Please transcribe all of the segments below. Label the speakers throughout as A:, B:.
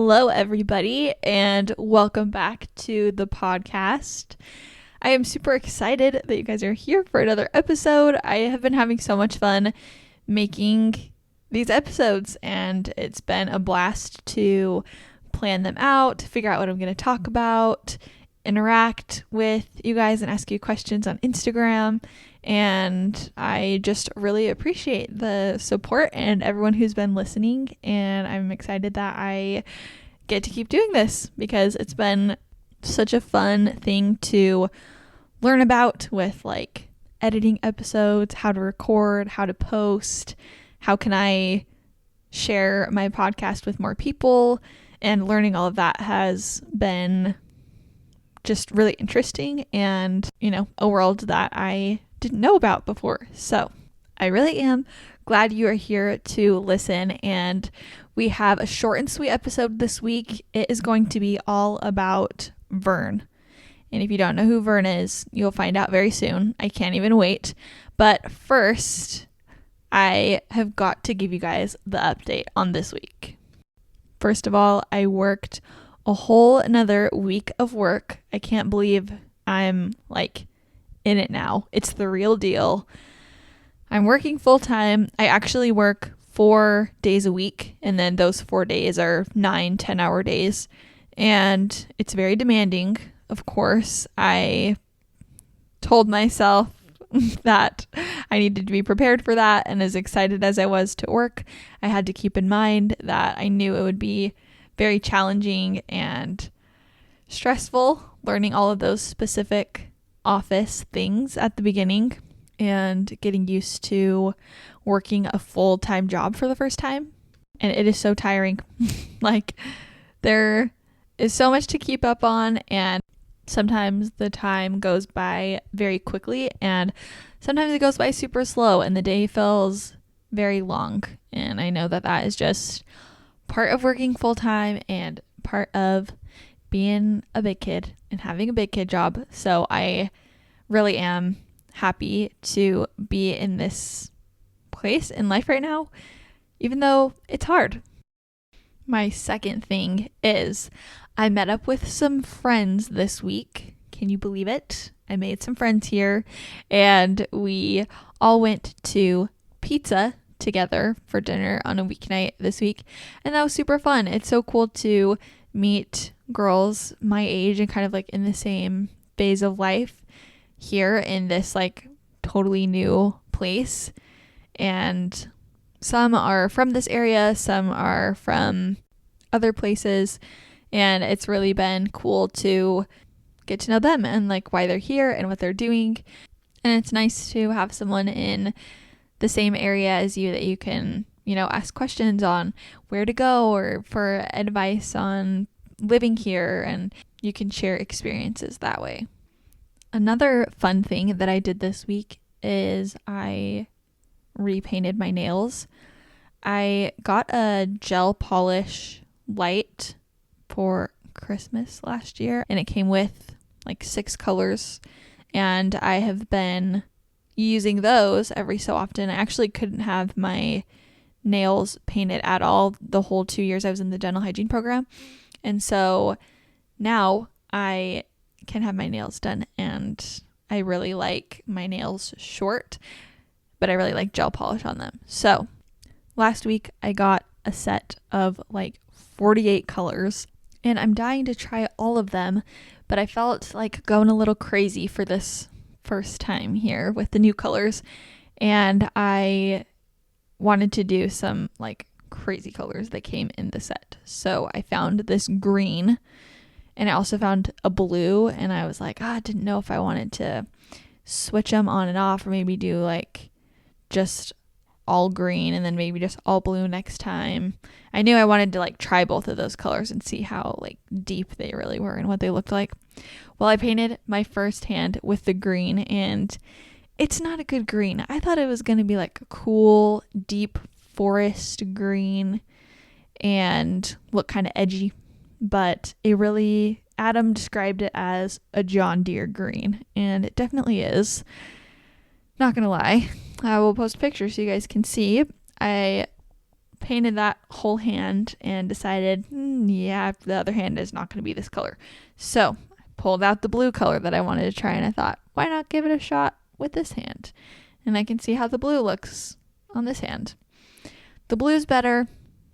A: Hello, everybody, and welcome back to the podcast. I am super excited that you guys are here for another episode. I have been having so much fun making these episodes, and it's been a blast to plan them out, figure out what I'm going to talk about, interact with you guys and ask you questions on Instagram. And I just really appreciate the support and everyone who's been listening. And I'm excited that I get to keep doing this because it's been such a fun thing to learn about with like editing episodes, how to record, how to post, how can I share my podcast with more people, and learning all of that has been just really interesting and, a world that I didn't know about before. So I really am glad you are here to listen, and we have a short and sweet episode this week. It is going to be all about Vern. And if you don't know who Vern is, you'll find out very soon. I can't even wait. But first, I have got to give you guys the update on this week. First of all, I worked a whole another week of work. I can't believe I'm in it now. It's the real deal. I'm working full time. I actually work 4 days a week, and then those 4 days are 9-10 hour days, and it's very demanding. Of course, I told myself that I needed to be prepared for that, and as excited as I was to work, I had to keep in mind that I knew it would be very challenging and stressful learning all of those specific office things at the beginning and getting used to working a full-time job for the first time. And it is so tiring. There is so much to keep up on, and sometimes the time goes by very quickly, and sometimes it goes by super slow, and the day feels very long. And I know that that is just part of working full-time and part of being a big kid and having a big kid job. So I really am happy to be in this place in life right now, even though it's hard. My second thing is I met up with some friends this week. Can you believe it? I made some friends here, and we all went to pizza together for dinner on a weeknight this week, and that was super fun. It's so cool to meet girls my age and kind of in the same phase of life here in this totally new place. And some are from this area, some are from other places, and it's really been cool to get to know them and why they're here and what they're doing. And it's nice to have someone in the same area as you that you can, ask questions on where to go or for advice on living here, and you can share experiences that way. Another fun thing that I did this week is I repainted my nails. I got a gel polish light for Christmas last year, and it came with 6 colors, and I have been using those every so often. I actually couldn't have my nails painted at all the whole 2 years I was in the dental hygiene program, and so now I can have my nails done, and I really like my nails short, but I really like gel polish on them. So last week I got a set of 48 colors, and I'm dying to try all of them, but I felt like going a little crazy for this first time here with the new colors, and I wanted to do some crazy colors that came in the set. So I found this green, and I also found a blue, and I was I didn't know if I wanted to switch them on and off, or maybe do just all green and then maybe just all blue next time. I knew I wanted to try both of those colors and see how deep they really were and what they looked like. Well, I painted my first hand with the green, and it's not a good green. I thought it was going to be a cool, deep forest green and look kind of edgy, but Adam described it as a John Deere green, and it definitely is. Not gonna lie. I will post pictures so you guys can see. I painted that whole hand and decided, yeah, the other hand is not going to be this color. So I pulled out the blue color that I wanted to try, and I thought, why not give it a shot with this hand? And I can see how the blue looks on this hand. The blue's better.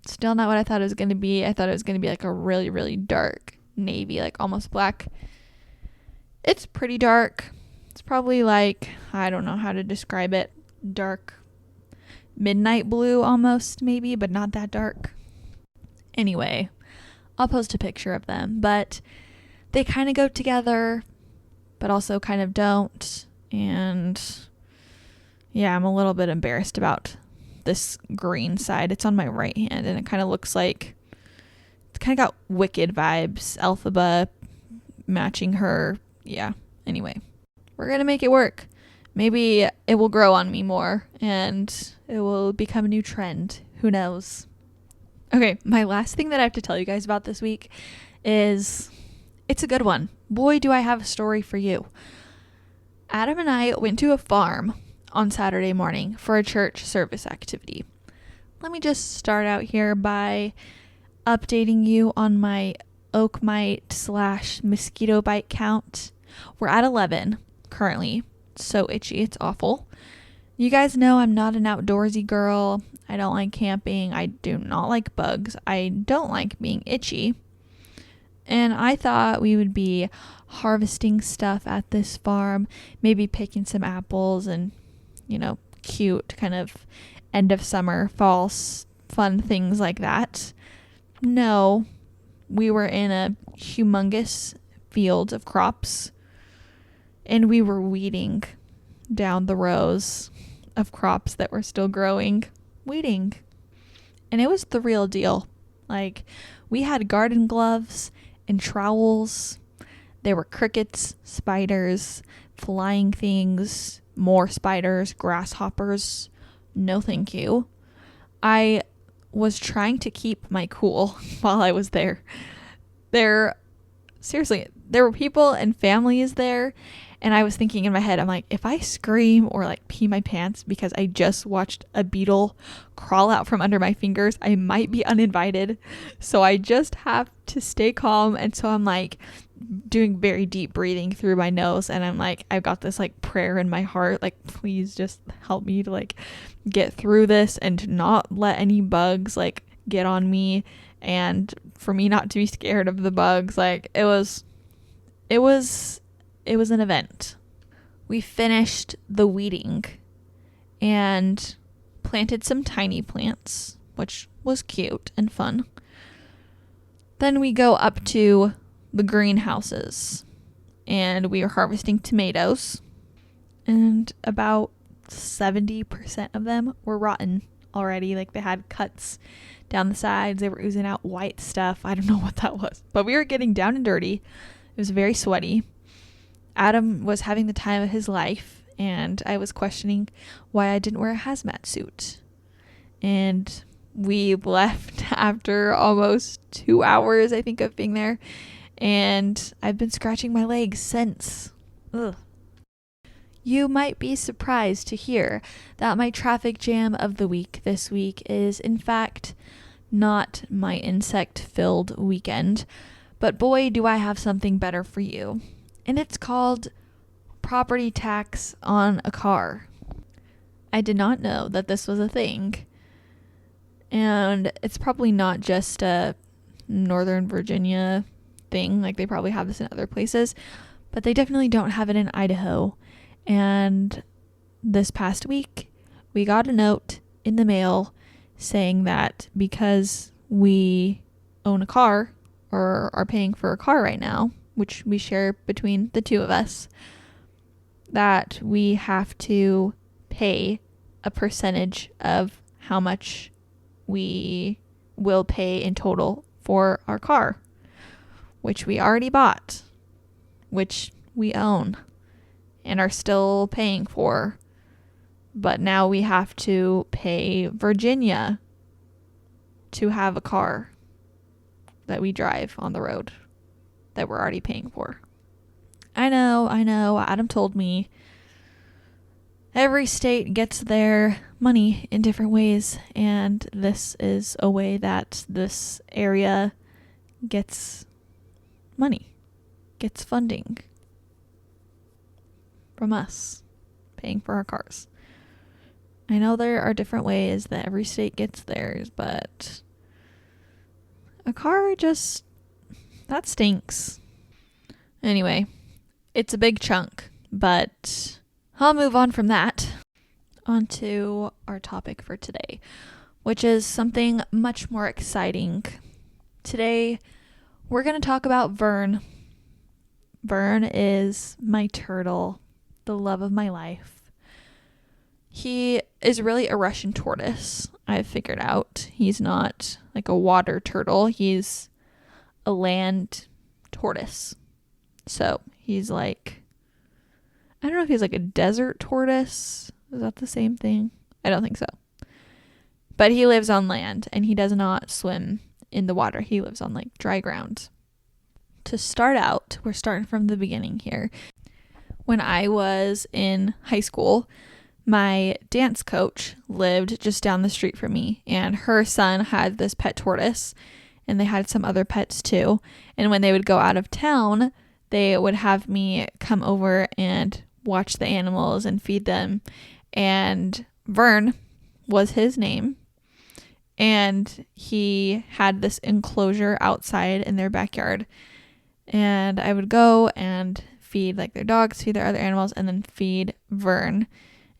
A: Still not what I thought it was going to be. I thought it was going to be like a really, really dark navy, like almost black. It's pretty dark. It's probably like, I don't know how to describe it, dark midnight blue almost, maybe, but not that dark. Anyway, I'll post a picture of them, but they kind of go together, but also kind of don't. And yeah, I'm a little bit embarrassed about this green side. It's on my right hand, and it kind of looks like, it's kind of got Wicked vibes, Elphaba matching her. Yeah, anyway, we're gonna make it work. Maybe it will grow on me more and it will become a new trend. Who knows? Okay, my last thing that I have to tell you guys about this week is, it's a good one. Boy, do I have a story for you. Adam and I went to a farm on Saturday morning for a church service activity. Let me just start out here by updating you on my oak mite / mosquito bite count. We're at 11 currently. So itchy, it's awful. You guys know I'm not an outdoorsy girl. I don't like camping. I do not like bugs. I don't like being itchy. And I thought we would be harvesting stuff at this farm, maybe picking some apples and, cute kind of end of summer, fall, fun things like that. No, we were in a humongous field of crops, and we were weeding down the rows of crops that were still growing. Weeding. And it was the real deal. Like, we had garden gloves and trowels. There were crickets, spiders, flying things, more spiders, grasshoppers. No thank you. I was trying to keep my cool while I was there. There were people and families there, and I was thinking in my head, I'm like, if I scream or like pee my pants because I just watched a beetle crawl out from under my fingers, I might be uninvited. So I just have to stay calm. And so I'm like doing very deep breathing through my nose, and I'm like, I've got this like prayer in my heart, like, please just help me to like get through this and to not let any bugs like get on me, and for me not to be scared of the bugs. Like, it was an event. We finished the weeding and planted some tiny plants, which was cute and fun. Then we go up to the greenhouses, and we are harvesting tomatoes, and about 70% of them were rotten already. Like, they had cuts down the sides. They were oozing out white stuff. I don't know what that was, but we were getting down and dirty. It was very sweaty. Adam was having the time of his life, and I was questioning why I didn't wear a hazmat suit. And we left after almost 2 hours, I think, of being there. And I've been scratching my legs since. Ugh. You might be surprised to hear that my traffic jam of the week this week is, in fact, not my insect-filled weekend. But boy, do I have something better for you. And it's called property tax on a car. I did not know that this was a thing. And it's probably not just a Northern Virginia thing. Like, they probably have this in other places, but they definitely don't have it in Idaho. And this past week, we got a note in the mail saying that because we own a car or are paying for a car right now, which we share between the two of us, that we have to pay a percentage of how much we will pay in total for our car, which we already bought, which we own and are still paying for. But now we have to pay Virginia to have a car that we drive on the road that we're already paying for. I know. Adam told me every state gets their money in different ways, and this is a way that this area gets money, gets funding from us, paying for our cars. I know there are different ways that every state gets theirs, but a car just, that stinks. Anyway, it's a big chunk, but I'll move on from that onto our topic for today, which is something much more exciting. Today, we're going to talk about Vern. Vern is my turtle, the love of my life. He is really a Russian tortoise, I've figured out. He's not like a water turtle. He's a land tortoise. So he's like, I don't know if he's like a desert tortoise. Is that the same thing? I don't think so. But he lives on land and he does not swim in the water. He lives on like dry ground. To start out, we're starting from the beginning here. When I was in high school, my dance coach lived just down the street from me, and her son had this pet tortoise, and they had some other pets too. And when they would go out of town, they would have me come over and watch the animals and feed them. And Vern was his name, and he had this enclosure outside in their backyard. And I would go and feed like their dogs, feed their other animals, and then feed Vern.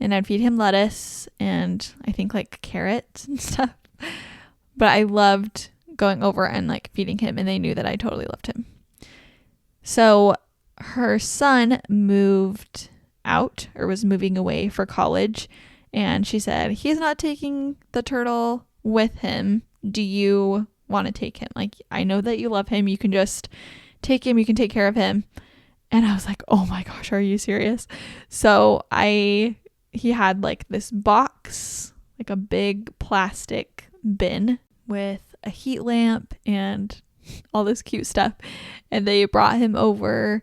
A: And I'd feed him lettuce and I think like carrots and stuff. But I loved going over and like feeding him, and they knew that I totally loved him. So her son moved out, or was moving away for college, and she said, he's not taking the turtle with him. Do you want to take him? Like, I know that you love him. You can just take him. You can take care of him. And I was like, oh my gosh, are you serious? So he had like this box, like a big plastic bin with a heat lamp and all this cute stuff. And they brought him over,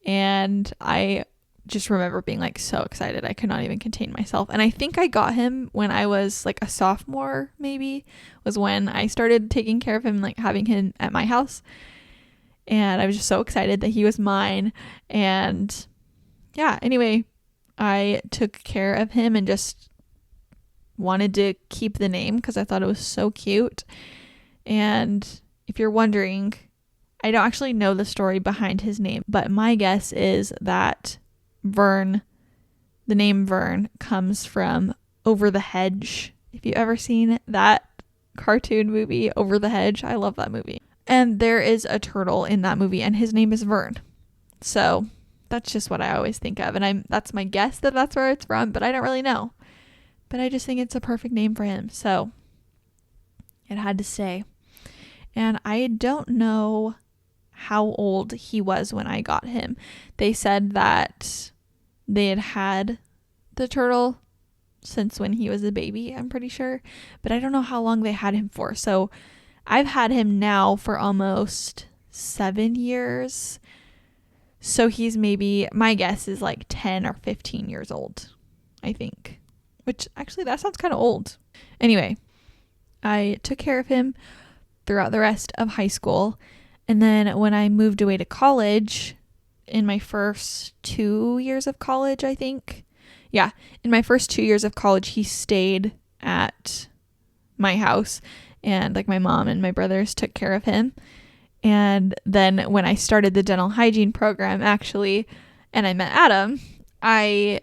A: and I just remember being like so excited. I could not even contain myself. And I think I got him when I was like a sophomore, maybe, was when I started taking care of him, like having him at my house. And I was just so excited that he was mine. And yeah, anyway, I took care of him and just wanted to keep the name because I thought it was so cute. And if you're wondering, I don't actually know the story behind his name, but my guess is that Vern, the name Vern, comes from Over the Hedge. If you've ever seen that cartoon movie, Over the Hedge, I love that movie. And there is a turtle in that movie, and his name is Vern. So that's just what I always think of. And that's my guess that that's where it's from, but I don't really know. But I just think it's a perfect name for him. So it had to stay. And I don't know how old he was when I got him. They said that they had the turtle since when he was a baby, I'm pretty sure. But I don't know how long they had him for. So I've had him now for almost 7 years. So he's maybe, my guess is like 10 or 15 years old, I think. Which actually, that sounds kind of old. Anyway, I took care of him throughout the rest of high school. And then when I moved away to college, in my first 2 years of college, I think. Yeah, in my first 2 years of college, he stayed at my house. And like my mom and my brothers took care of him. And then when I started the dental hygiene program, actually, and I met Adam, I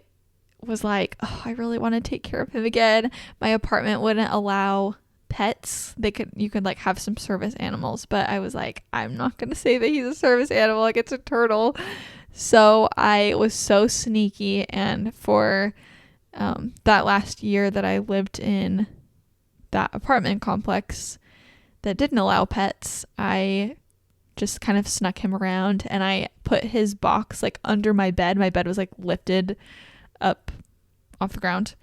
A: was like, oh, I really want to take care of him again. My apartment wouldn't allow pets. You could like have some service animals, but I was like, I'm not going to say that he's a service animal. Like, it's a turtle. So I was so sneaky. And for that last year that I lived in that apartment complex that didn't allow pets, I just kind of snuck him around, and I put his box like under my bed. My bed was like lifted up off the ground,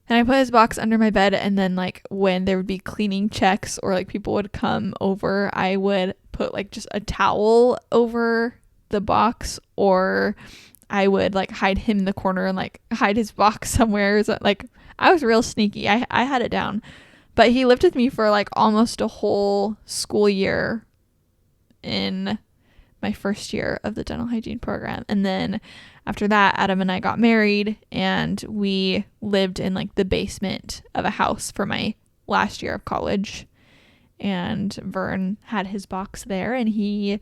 A: and I put his box under my bed, and then like when there would be cleaning checks or like people would come over, I would put like just a towel over the box, or I would like hide him in the corner and like hide his box somewhere. So, like, I was real sneaky. I had it down. But he lived with me for like almost a whole school year in my first year of the dental hygiene program. And then after that, Adam and I got married and we lived in like the basement of a house for my last year of college. And Vern had his box there, and we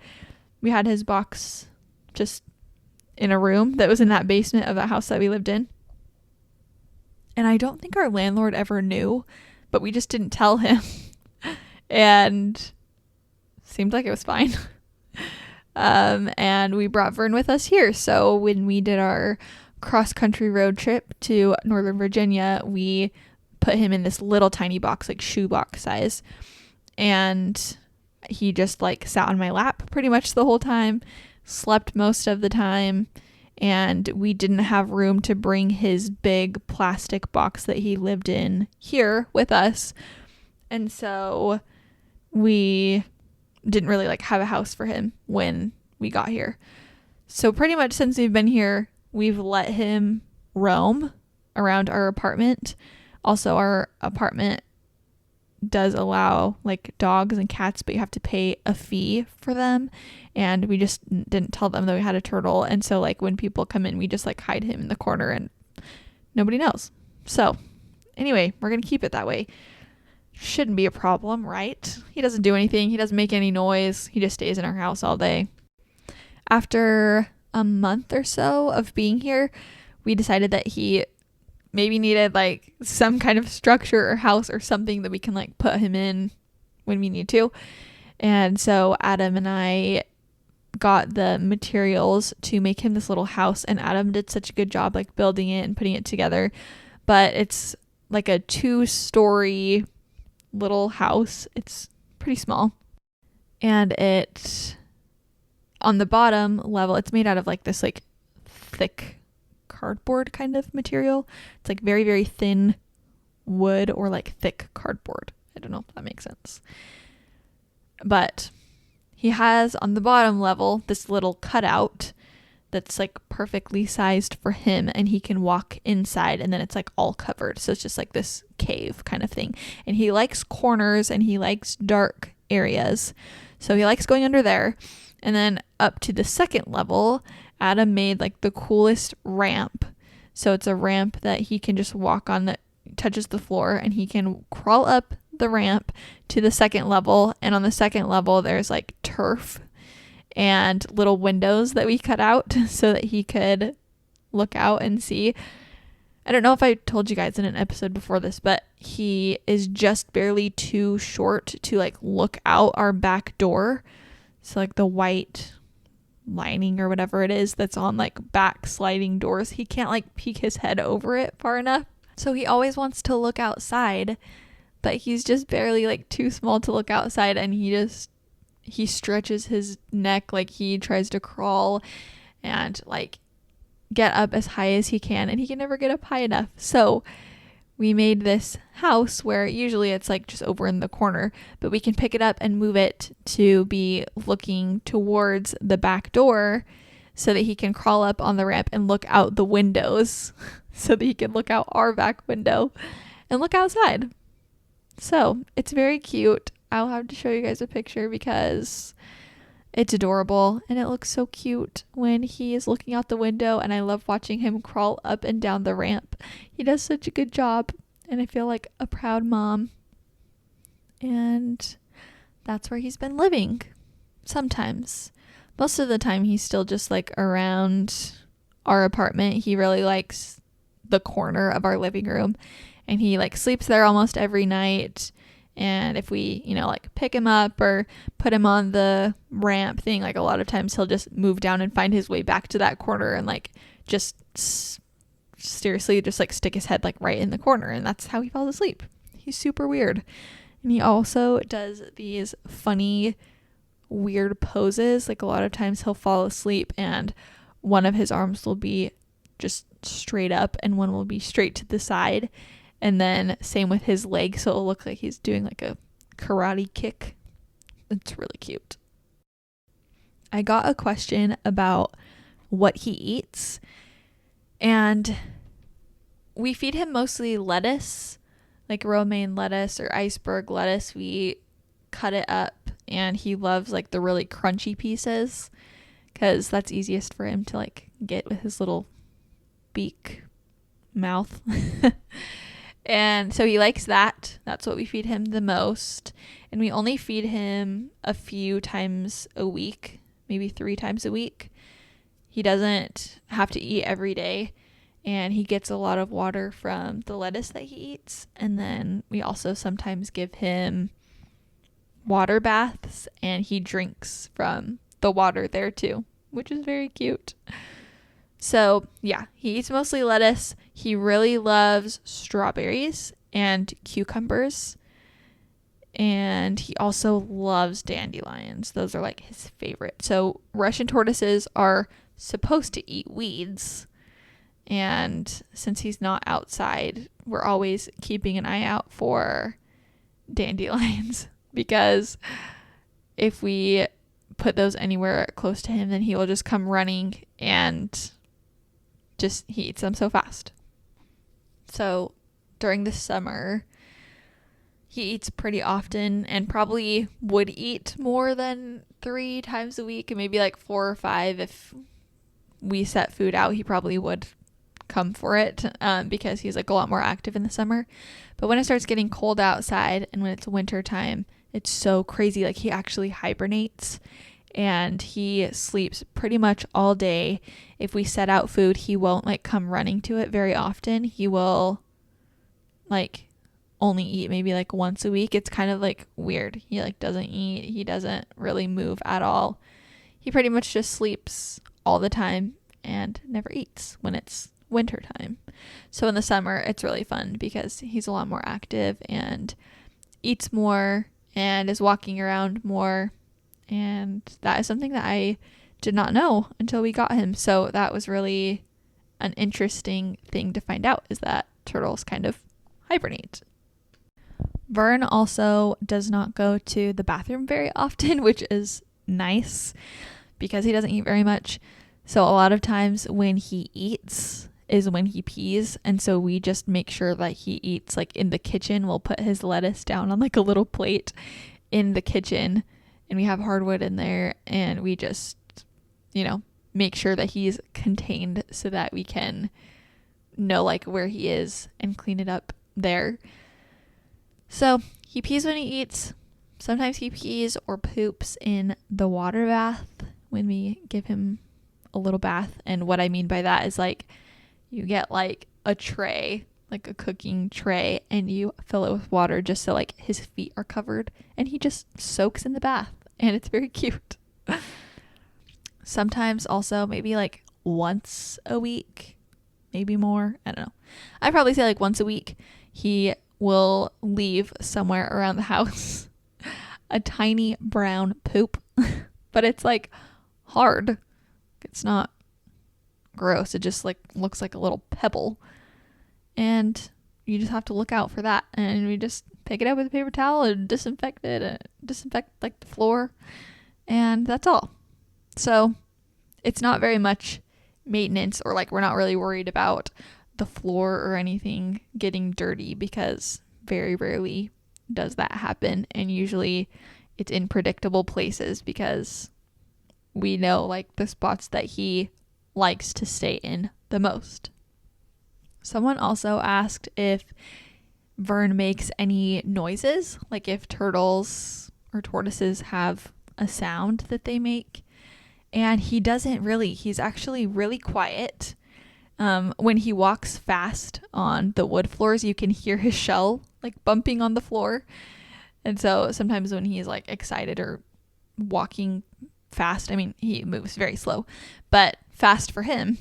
A: had his box just in a room that was in that basement of the house that we lived in. And I don't think our landlord ever knew, but we just didn't tell him. And seemed like it was fine. And we brought Vern with us here. So when we did our cross-country road trip to Northern Virginia, we put him in this little tiny box, like shoebox size. And he just like sat on my lap pretty much the whole time, slept most of the time. And we didn't have room to bring his big plastic box that he lived in here with us. And so we didn't really like have a house for him when we got here. So pretty much since we've been here, we've let him roam around our apartment. Also, our apartment does allow like dogs and cats, but you have to pay a fee for them. And we just didn't tell them that we had a turtle. And so like when people come in, we just like hide him in the corner and nobody knows. So anyway, we're going to keep it that way. Shouldn't be a problem, right? He doesn't do anything. He doesn't make any noise. He just stays in our house all day. After a month or so of being here, we decided that he maybe needed like some kind of structure or house or something that we can like put him in when we need to. And so Adam and I got the materials to make him this little house, and Adam did such a good job like building it and putting it together. But it's like a 2-story little house. It's pretty small. And it, on the bottom level, it's made out of like this like thick cardboard kind of material. It's like very, very thin wood or like thick cardboard. I don't know if that makes sense. But he has on the bottom level this little cutout that's like perfectly sized for him, and he can walk inside, and then it's like all covered. So it's just like this cave kind of thing. And he likes corners and he likes dark areas. So he likes going under there. And then up to the second level, Adam made like the coolest ramp. So it's a ramp that he can just walk on that touches the floor, and he can crawl up the ramp to the second level. And on the second level, there's like turf and little windows that we cut out so that he could look out and see. I don't know if I told you guys in an episode before this, but he is just barely too short to like look out our back door. So like the white lining or whatever it is that's on like back sliding doors, he can't like peek his head over it far enough. So he always wants to look outside, but he's just barely like too small to look outside, and he stretches his neck like he tries to crawl and like get up as high as he can, and he can never get up high enough. So we made this house where usually it's like just over in the corner, but we can pick it up and move it to be looking towards the back door so that he can crawl up on the ramp and look out the windows so that he can look out our back window and look outside. So it's very cute. I'll have to show you guys a picture because it's adorable and it looks so cute when he is looking out the window, and I love watching him crawl up and down the ramp. He does such a good job, and I feel like a proud mom. And that's where he's been living sometimes. Most of the time he's still just like around our apartment. He really likes the corner of our living room, and he like sleeps there almost every night. And if we, like pick him up or put him on the ramp thing, like a lot of times he'll just move down and find his way back to that corner and like just seriously just like stick his head like right in the corner. And that's how he falls asleep. He's super weird. And he also does these funny, weird poses. Like a lot of times he'll fall asleep and one of his arms will be just straight up and one will be straight to the side. And then same with his leg, so it'll look like he's doing like a karate kick. It's really cute. I got a question about what he eats. And we feed him mostly lettuce, like romaine lettuce or iceberg lettuce. We cut it up, and he loves like the really crunchy pieces because that's easiest for him to like get with his little beak mouth. And so he likes that. That's what we feed him the most. And we only feed him a few times a week, maybe 3 times a week. He doesn't have to eat every day, and he gets a lot of water from the lettuce that he eats. And then we also sometimes give him water baths, and he drinks from the water there too, which is very cute. So yeah, he eats mostly lettuce. He really loves strawberries and cucumbers. And he also loves dandelions. Those are like his favorite. So Russian tortoises are supposed to eat weeds. And since he's not outside, we're always keeping an eye out for dandelions. Because if we put those anywhere close to him, then he will just come running and he eats them so fast. So during the summer, he eats pretty often and probably would eat more than 3 times a week, and maybe like 4 or 5 if we set food out. He probably would come for it because he's like a lot more active in the summer. But when it starts getting cold outside and when it's winter time, it's so crazy. Like he actually hibernates and he sleeps pretty much all day. If we set out food, he won't like come running to it very often. He will like only eat maybe like once a week. It's kind of like weird. He like doesn't eat. He doesn't really move at all. He pretty much just sleeps all the time and never eats when it's winter time. So in the summer, it's really fun because he's a lot more active and eats more and is walking around more. And that is something that I did not know until we got him. So that was really an interesting thing to find out, is that turtles kind of hibernate. Vern also does not go to the bathroom very often, which is nice because he doesn't eat very much. So a lot of times when he eats is when he pees. And so we just make sure that he eats like in the kitchen. We'll put his lettuce down on like a little plate in the kitchen, and we have hardwood in there, and we just, make sure that he's contained so that we can know like where he is and clean it up there. So he pees when he eats. Sometimes he pees or poops in the water bath when we give him a little bath. And what I mean by that is like you get like a tray, like a cooking tray, and you fill it with water just so like his feet are covered, and he just soaks in the bath, and it's very cute. Sometimes also maybe like once a week, maybe more. I don't know. I'd probably say like once a week he will leave somewhere around the house a tiny brown poop, but it's like hard. It's not gross. It just like looks like a little pebble, and you just have to look out for that. And we just pick it up with a paper towel and disinfect it, and disinfect like the floor, and that's all. So it's not very much maintenance, or like we're not really worried about the floor or anything getting dirty, because very rarely does that happen. And usually it's in predictable places because we know like the spots that he likes to stay in the most. Someone also asked if Vern makes any noises, like if turtles or tortoises have a sound that they make. And he doesn't really. He's actually really quiet. When he walks fast on the wood floors, you can hear his shell like bumping on the floor. And so sometimes when he's like excited or walking fast, I mean, he moves very slow, but fast for him.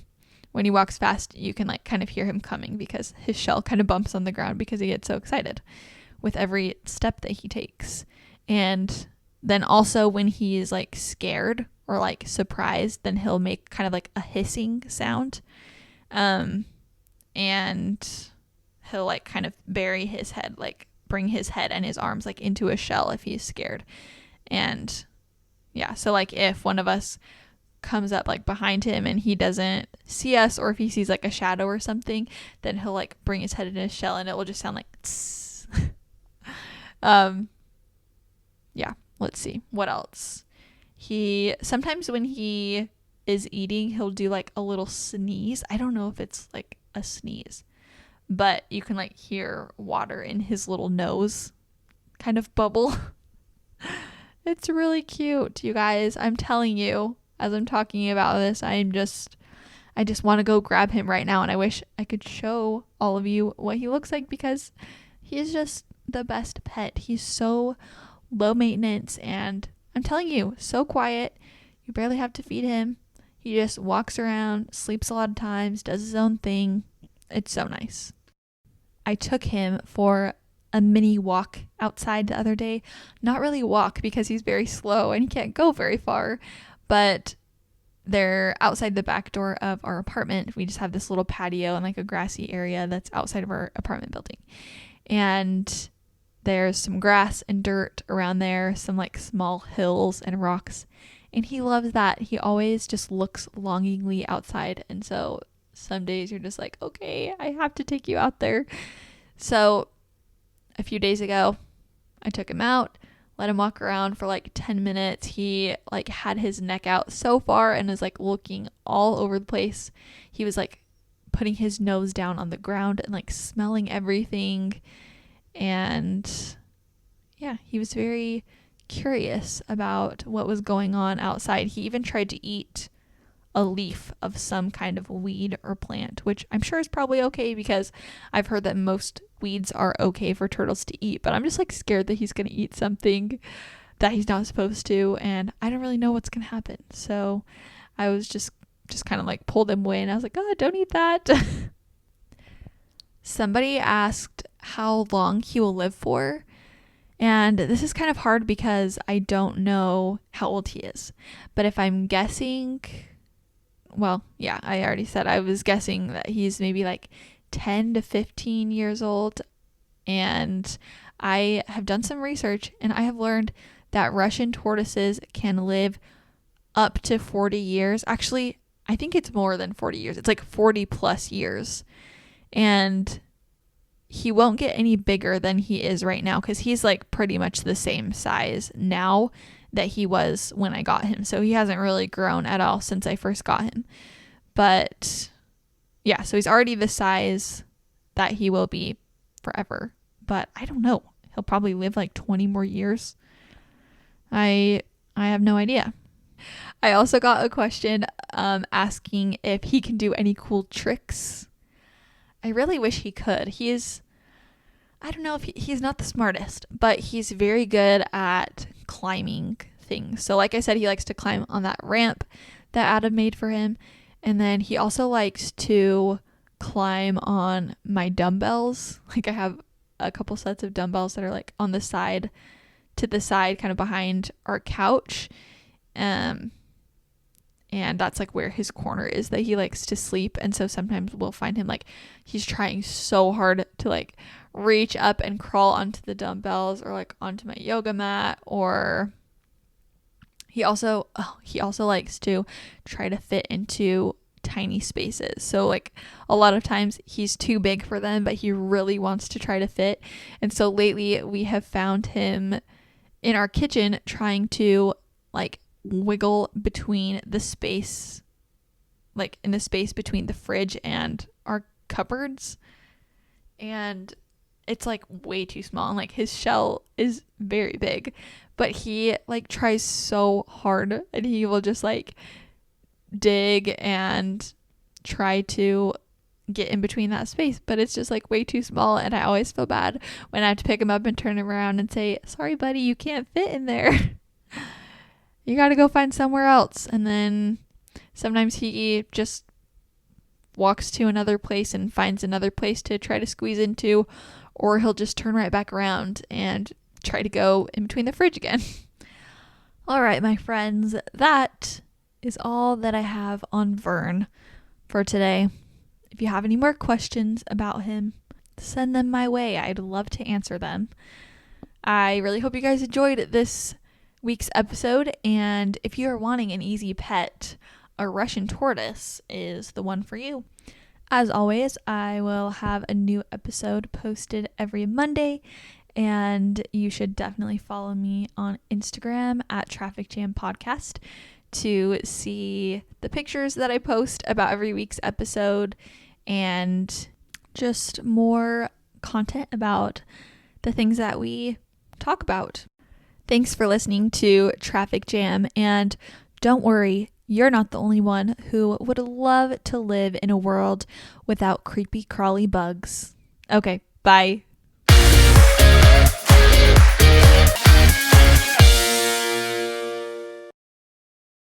A: When he walks fast, you can like kind of hear him coming because his shell kind of bumps on the ground because he gets so excited with every step that he takes. And then also when he's like scared or like surprised, then he'll make kind of like a hissing sound. And he'll like kind of bury his head, like bring his head and his arms like into a shell if he's scared. And yeah, so like if one of us comes up like behind him and he doesn't see us, or if he sees like a shadow or something, then he'll like bring his head in his shell and it will just sound like tss. Yeah, let's see what else. He sometimes when he is eating, he'll do like a little sneeze. I don't know if it's like a sneeze, but you can like hear water in his little nose kind of bubble. It's really cute, you guys. I'm telling you, as I'm talking about this, I just want to go grab him right now, and I wish I could show all of you what he looks like, because he is just the best pet. He's so low maintenance, and I'm telling you, so quiet. You barely have to feed him. He just walks around, sleeps a lot of times, does his own thing. It's so nice. I took him for a mini walk outside the other day. Not really walk because he's very slow and he can't go very far, but they're outside the back door of our apartment. We just have this little patio and like a grassy area that's outside of our apartment building. And there's some grass and dirt around there, some like small hills and rocks. And he loves that. He always just looks longingly outside. And so some days you're just like, okay, I have to take you out there. So a few days ago, I took him out, let him walk around for like 10 minutes. He like had his neck out so far and was like looking all over the place. He was like putting his nose down on the ground and like smelling everything. And yeah, he was very curious about what was going on outside. He even tried to eat a leaf of some kind of weed or plant, which I'm sure is probably okay, because I've heard that most weeds are okay for turtles to eat, but I'm just like scared that he's going to eat something that he's not supposed to, and I don't really know what's going to happen. So I was just kind of like pulled him away, and I was like, oh, don't eat that. Somebody asked how long he will live for, and this is kind of hard because I don't know how old he is, but if I'm guessing, well, yeah, I already said I was guessing that he's maybe like 10 to 15 years old. And I have done some research and I have learned that Russian tortoises can live up to 40 years. Actually, I think it's more than 40 years. It's like 40 plus years. And he won't get any bigger than he is right now, because he's like pretty much the same size now that he was when I got him. So he hasn't really grown at all since I first got him. But yeah, so he's already the size that he will be forever. But I don't know. He'll probably live like 20 more years. I have no idea. I also got a question asking if he can do any cool tricks. I really wish he could. I don't know if he's not the smartest, but he's very good at climbing things. So like I said, he likes to climb on that ramp that Adam made for him. And then he also likes to climb on my dumbbells. Like I have a couple sets of dumbbells that are like on the side, to the side, kind of behind our couch. And that's like where his corner is that he likes to sleep. And so sometimes we'll find him like he's trying so hard to like reach up and crawl onto the dumbbells or like onto my yoga mat. Or he also likes to try to fit into tiny spaces. So like a lot of times he's too big for them, but he really wants to try to fit. And so lately we have found him in our kitchen trying to like wiggle between the space, like in the space between the fridge and our cupboards. And it's like way too small, and like his shell is very big, but he like tries so hard, and he will just like dig and try to get in between that space, but it's just like way too small. And I always feel bad when I have to pick him up and turn him around and say, sorry buddy, you can't fit in there. You got to go find somewhere else. And then sometimes he just walks to another place and finds another place to try to squeeze into, or he'll just turn right back around and try to go in between the fridge again. All right, my friends, that is all that I have on Vern for today. If you have any more questions about him, send them my way. I'd love to answer them. I really hope you guys enjoyed this week's episode. And if you are wanting an easy pet, a Russian tortoise is the one for you. As always, I will have a new episode posted every Monday, and you should definitely follow me on Instagram at Traffic Jam Podcast to see the pictures that I post about every week's episode and just more content about the things that we talk about. Thanks for listening to Traffic Jam, and don't worry, you're not the only one who would love to live in a world without creepy crawly bugs. Okay, bye.